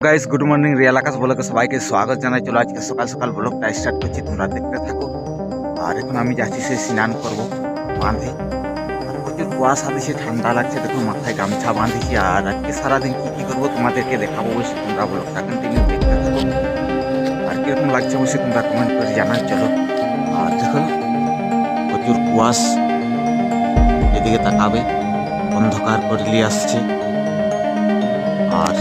Guys good morning Real আকাশ ব্লগে সবাইকে স্বাগত জানাই। চলো আজকে সকাল সকাল ব্লগটা স্টার্ট করছি, তোমরা দেখতে থাকো। আর এখন আমি যাচ্ছি সে স্নান করবো বাঁধে। আর প্রচুর কুয়াশা দিচ্ছে, ঠান্ডা লাগছে, দেখো মাথায় গামছা বাঁধিছি। আর আজকে সারাদিন কি করবো তোমাদেরকে দেখাবো, অবশ্যই তোমরা ব্লগটা কন্টিনিউ দেখতে থাকো। আর কিরকম লাগছে অবশ্যই তোমরা কমেন্ট করে জানাই। চলো আর দেখো প্রচুর কুয়াশ, এদিকে তাকাবে অন্ধকার করে নিয়ে আসছে। আর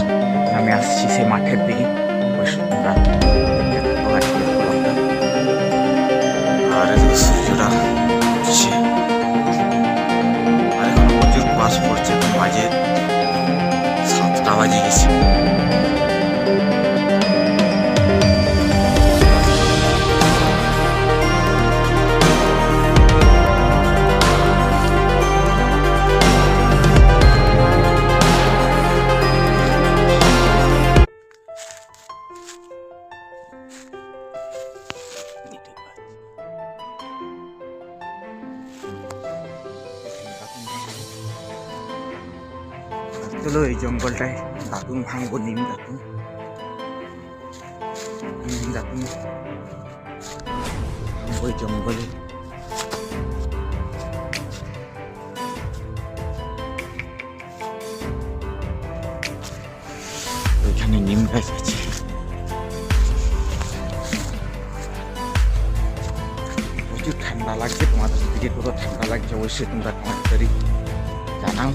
আমি আসছি সেই মাঠের দিকে, অবশ্যই তোমরা দেখতে থাকো আজকের ব্লগটা। আর এদিকে সূর্যটা উঠছে, আর এখন প্রচুর কুয়াশ পড়ছে, বাজে 7টা বাজে গেছে। চলো এই জঙ্গলটায় দাতুন ভাঙবো, নিম দাতুন ওই জঙ্গলে। ওইখানে নিম গাছ আছে। প্রচুর ঠান্ডা লাগছে, তোমাদের দিকে কত ঠান্ডা লাগছে অবশ্যই তোমরা কমেন্ট করে জানাও।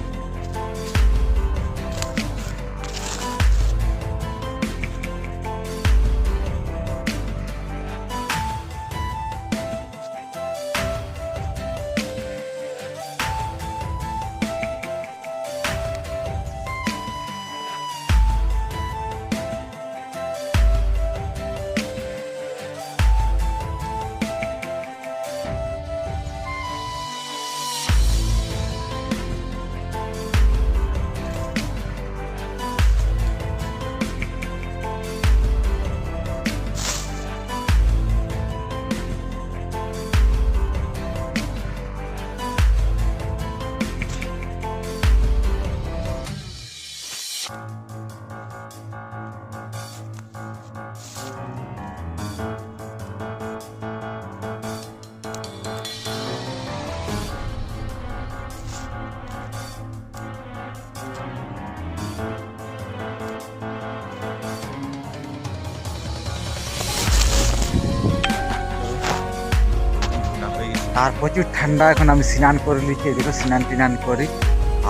আর প্রচুর ঠান্ডা, এখন আমি স্নান করে নিচ্ছি, দেখো স্নান টিনান করি।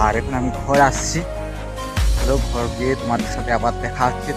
আর এখন আমি ঘর আসছি, ঘর গিয়ে তোমাদের সাথে আবার দেখা হচ্ছে।